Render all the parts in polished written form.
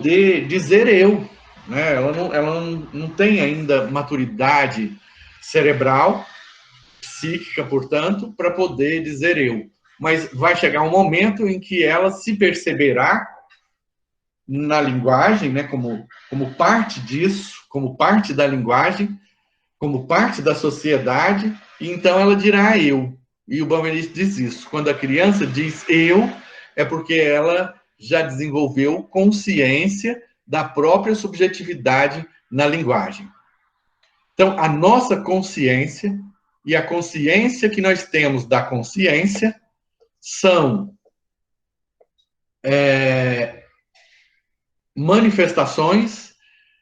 poder dizer eu, né? Ela não tem ainda maturidade cerebral, psíquica, portanto, para poder dizer eu. Mas vai chegar um momento em que ela se perceberá na linguagem, né, como parte disso, como parte da linguagem, como parte da sociedade, e então ela dirá eu. E o Benveniste diz isso. Quando a criança diz eu, é porque ela já desenvolveu consciência da própria subjetividade na linguagem. Então, a nossa consciência e a consciência que nós temos da consciência são manifestações,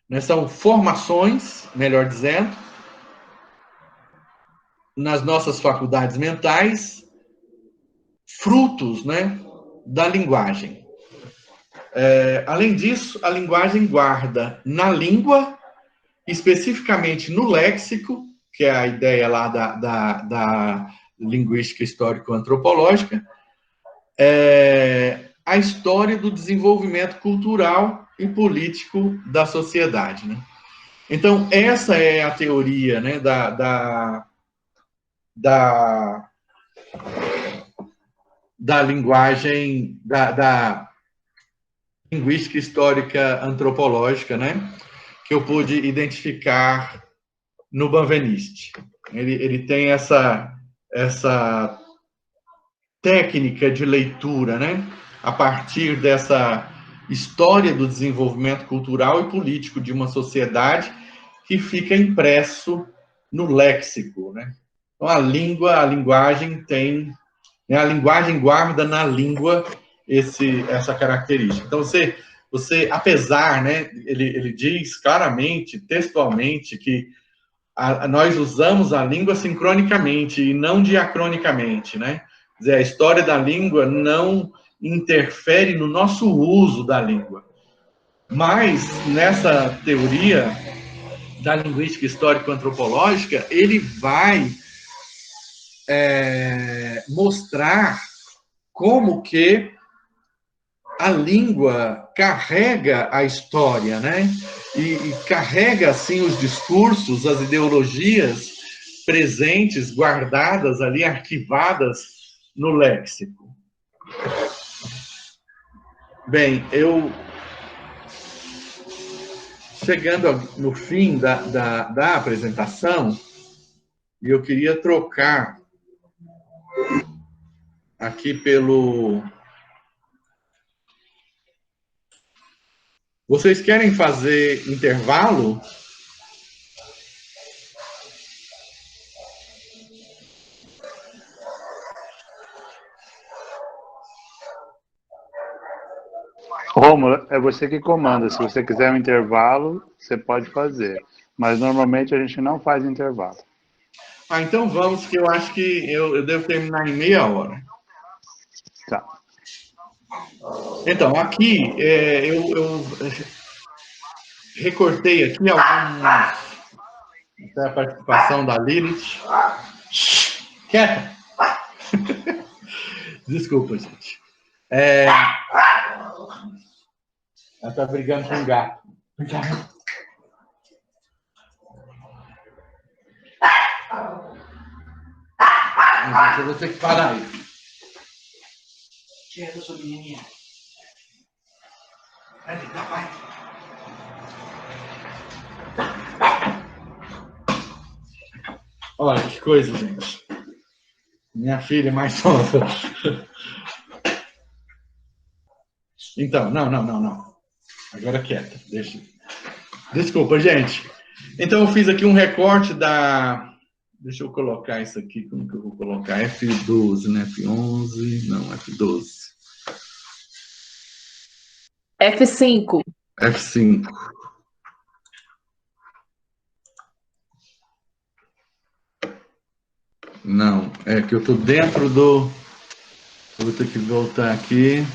né, são formações, melhor dizendo, nas nossas faculdades mentais, frutos, né, da linguagem. Além disso, a linguagem guarda na língua, especificamente no léxico, que é a ideia lá da linguística histórico-antropológica, a história do desenvolvimento cultural e político da sociedade, né? Então, essa é a teoria, né, da linguagem, da linguística histórica antropológica, né, que eu pude identificar no Benveniste. Ele tem essa técnica de leitura, né, a partir dessa história do desenvolvimento cultural e político de uma sociedade que fica impresso no léxico, né? Então, a linguagem tem, né, a linguagem guarda na língua essa característica. Então, você apesar, né, ele diz claramente, textualmente, que nós usamos a língua sincronicamente e não diacronicamente, né? Quer dizer, a história da língua não interfere no nosso uso da língua. Mas, nessa teoria da linguística histórico-antropológica, ele vai mostrar como que a língua carrega a história, né? E carrega, assim, os discursos, as ideologias presentes, guardadas ali, arquivadas no léxico. Bem, eu chegando no fim da apresentação, eu queria trocar aqui pelo... Vocês querem fazer intervalo? Rômulo, é você que comanda. Se você quiser um intervalo, você pode fazer. Mas normalmente a gente não faz intervalo. Ah, então vamos, que eu acho que eu devo terminar em meia hora. Tá. Então, aqui eu recortei aqui algumas, até a participação da Lilith. Quieta! Desculpa, gente. Ela tá brigando com o gato. Eu vou ter que parar aí. Quieta, sua menininha. Vai. Olha que coisa, gente. Minha filha mais nova. Então, não. Agora quieta. Desculpa, gente. Então, eu fiz aqui um recorte da... Deixa eu colocar isso aqui. Como que eu vou colocar? F12, né? F11, não, F12. F5. F5. Não, é que eu estou dentro do... Eu vou ter que voltar aqui.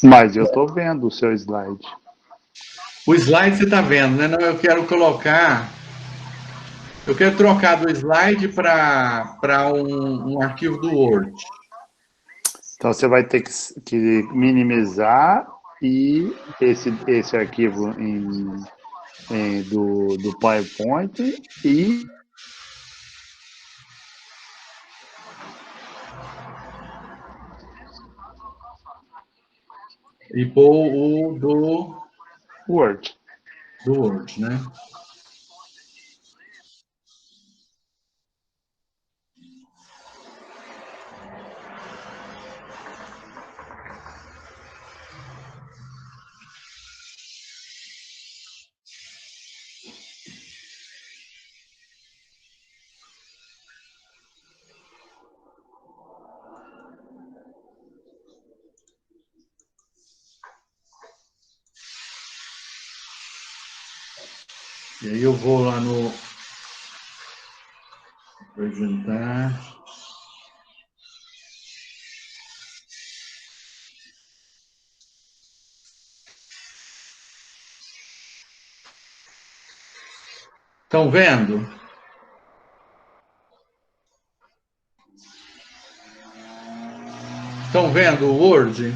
Mas eu estou vendo o seu slide. O slide você está vendo, né? Não, eu quero colocar... Eu quero trocar do slide para um arquivo do Word. Então, você vai ter que minimizar e esse arquivo do PowerPoint e pôr o do Word. Word, né? E aí eu vou lá no apresentar. Estão vendo? Estão vendo o Word?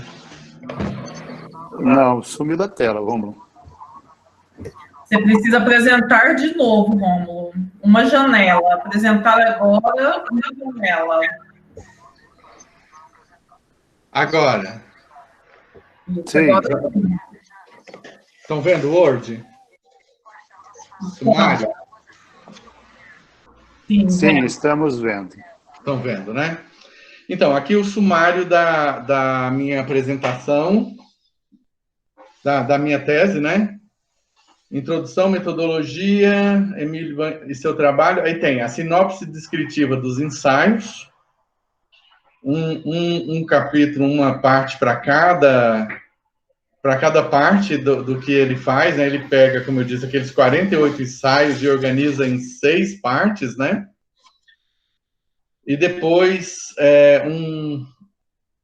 Não, sumiu da tela, Rômulo. Você precisa apresentar de novo, Rômulo. Uma janela. Apresentar agora uma janela. Agora. Sim. Agora, Estão vendo o Word? Sumário? Sim, estamos vendo. Estão vendo, né? Então, aqui o sumário da minha apresentação, da minha tese, né? Introdução, metodologia, Emílio e seu trabalho. Aí tem a sinopse descritiva dos ensaios, um capítulo, uma parte para cada parte do que ele faz, né? Ele pega, como eu disse, aqueles 48 ensaios e organiza em 6 partes, né? E depois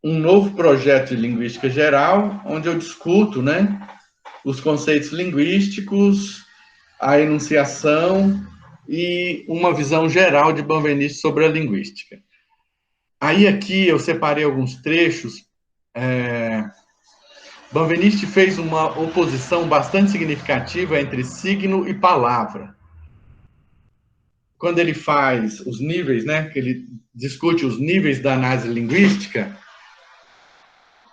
um novo projeto de linguística geral, onde eu discuto, né, os conceitos linguísticos, a enunciação e uma visão geral de Benveniste sobre a linguística. Aí aqui eu separei alguns trechos. Benveniste fez uma oposição bastante significativa entre signo e palavra. Quando ele faz os níveis, né, que ele discute os níveis da análise linguística,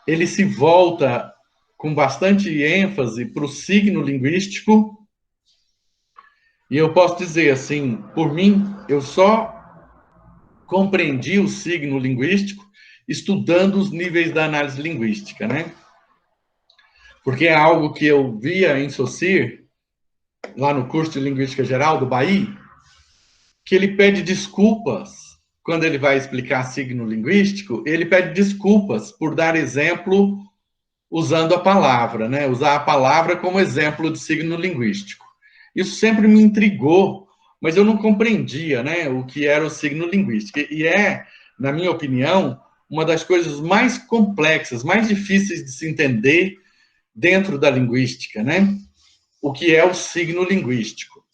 ele se volta com bastante ênfase para o signo linguístico. E eu posso dizer assim, por mim, eu só compreendi o signo linguístico estudando os níveis da análise linguística, né? Porque é algo que eu via em Saussure, lá no curso de Linguística Geral do Bahia, que ele pede desculpas quando ele vai explicar signo linguístico, ele pede desculpas por dar exemplo usando a palavra, né? Usar a palavra como exemplo de signo linguístico. Isso sempre me intrigou, mas eu não compreendia, né, o que era o signo linguístico. E na minha opinião, uma das coisas mais complexas, mais difíceis de se entender dentro da linguística, né? O que é o signo linguístico.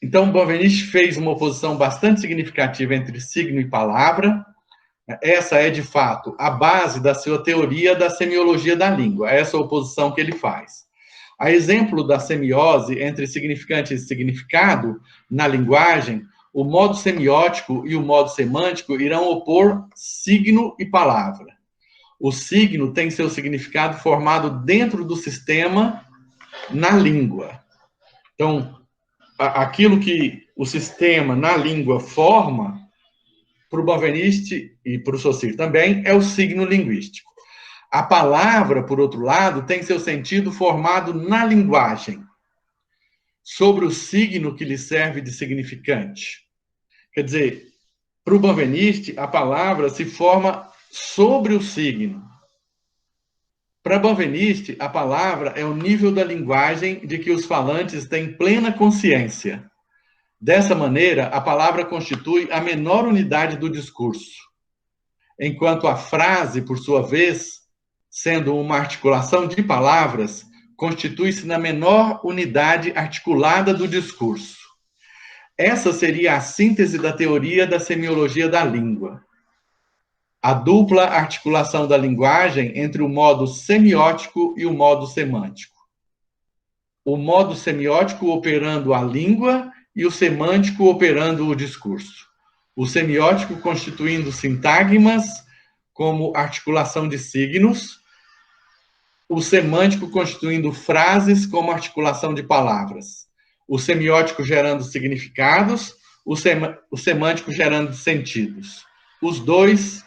Então, Benveniste fez uma oposição bastante significativa entre signo e palavra. Essa é, de fato, a base da sua teoria da semiologia da língua, essa oposição que ele faz. A exemplo da semiose entre significante e significado na linguagem, o modo semiótico e o modo semântico irão opor signo e palavra. O signo tem seu significado formado dentro do sistema na língua. Então, aquilo que o sistema na língua forma, para o Benveniste e para o Saussure também, é o signo linguístico. A palavra, por outro lado, tem seu sentido formado na linguagem, sobre o signo que lhe serve de significante. Quer dizer, para o Benveniste, a palavra se forma sobre o signo. Para Benveniste, a palavra é o nível da linguagem de que os falantes têm plena consciência. Dessa maneira, a palavra constitui a menor unidade do discurso, enquanto a frase, por sua vez, sendo uma articulação de palavras, constitui-se na menor unidade articulada do discurso. Essa seria a síntese da teoria da semiologia da língua. a dupla articulação da linguagem entre o modo semiótico e o modo semântico. O modo semiótico operando a língua e o semântico operando o discurso. O semiótico constituindo sintagmas como articulação de signos, o semântico constituindo frases como articulação de palavras. O semiótico gerando significados, o semântico gerando sentidos. Os dois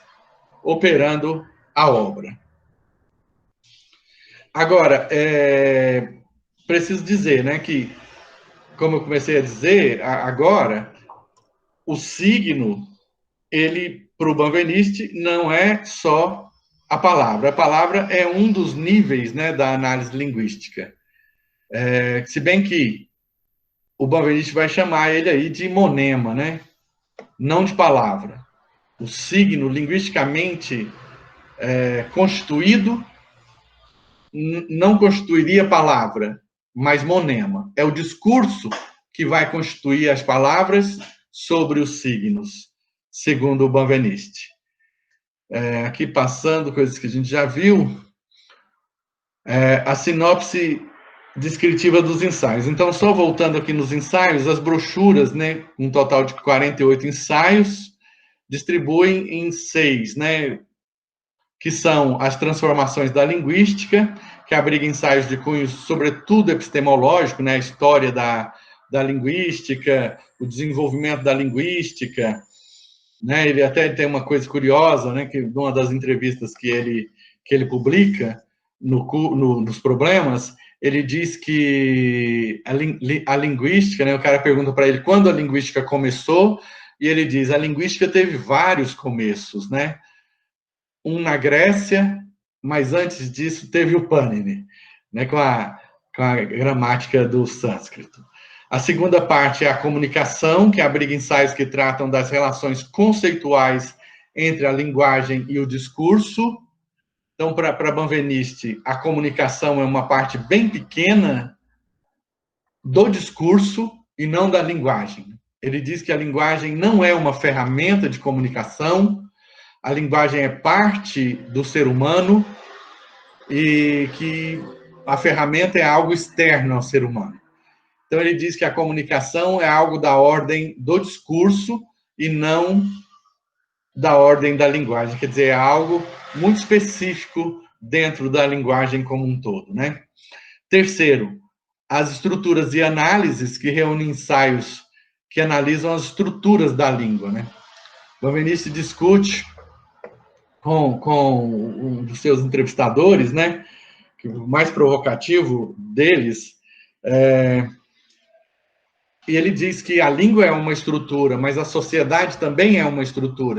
operando a obra. Agora, preciso dizer, né, que, como eu comecei a dizer agora, o signo, ele, para o Benveniste, não é só a palavra. A palavra é um dos níveis, né, da análise linguística. Se bem que o Benveniste vai chamar ele aí de monema, né? Não de palavra. O signo, linguisticamente constituído, não constituiria palavra, mas monema. É o discurso que vai constituir as palavras sobre os signos, segundo o Benveniste. Aqui passando, coisas que a gente já viu, a sinopse descritiva dos ensaios. Então, só voltando aqui nos ensaios, as brochuras, né, um total de 48 ensaios, distribuem em 6, né, que são as transformações da linguística, que abriga ensaios de cunho, sobretudo epistemológico, né, a história da linguística, o desenvolvimento da linguística, né, ele até tem uma coisa curiosa, né, que numa das entrevistas que ele publica nos problemas, ele diz que a linguística, né, o cara pergunta para ele quando a linguística começou, e ele diz, a linguística teve vários começos, né, um na Grécia, mas antes disso teve o Pânine, né, com a gramática do sânscrito. A segunda parte é a comunicação, que abriga ensaios que tratam das relações conceituais entre a linguagem e o discurso. Então, para Benveniste, a comunicação é uma parte bem pequena do discurso e não da linguagem. Ele diz que a linguagem não é uma ferramenta de comunicação, a linguagem é parte do ser humano e que a ferramenta é algo externo ao ser humano. Então, ele diz que a comunicação é algo da ordem do discurso e não da ordem da linguagem. Quer dizer, é algo muito específico dentro da linguagem como um todo, né? Terceiro, as estruturas e análises, que reúnem ensaios que analisam as estruturas da língua, né? Benveniste discute com um dos seus entrevistadores, né? Que o mais provocativo deles, e ele diz que a língua é uma estrutura, mas a sociedade também é uma estrutura.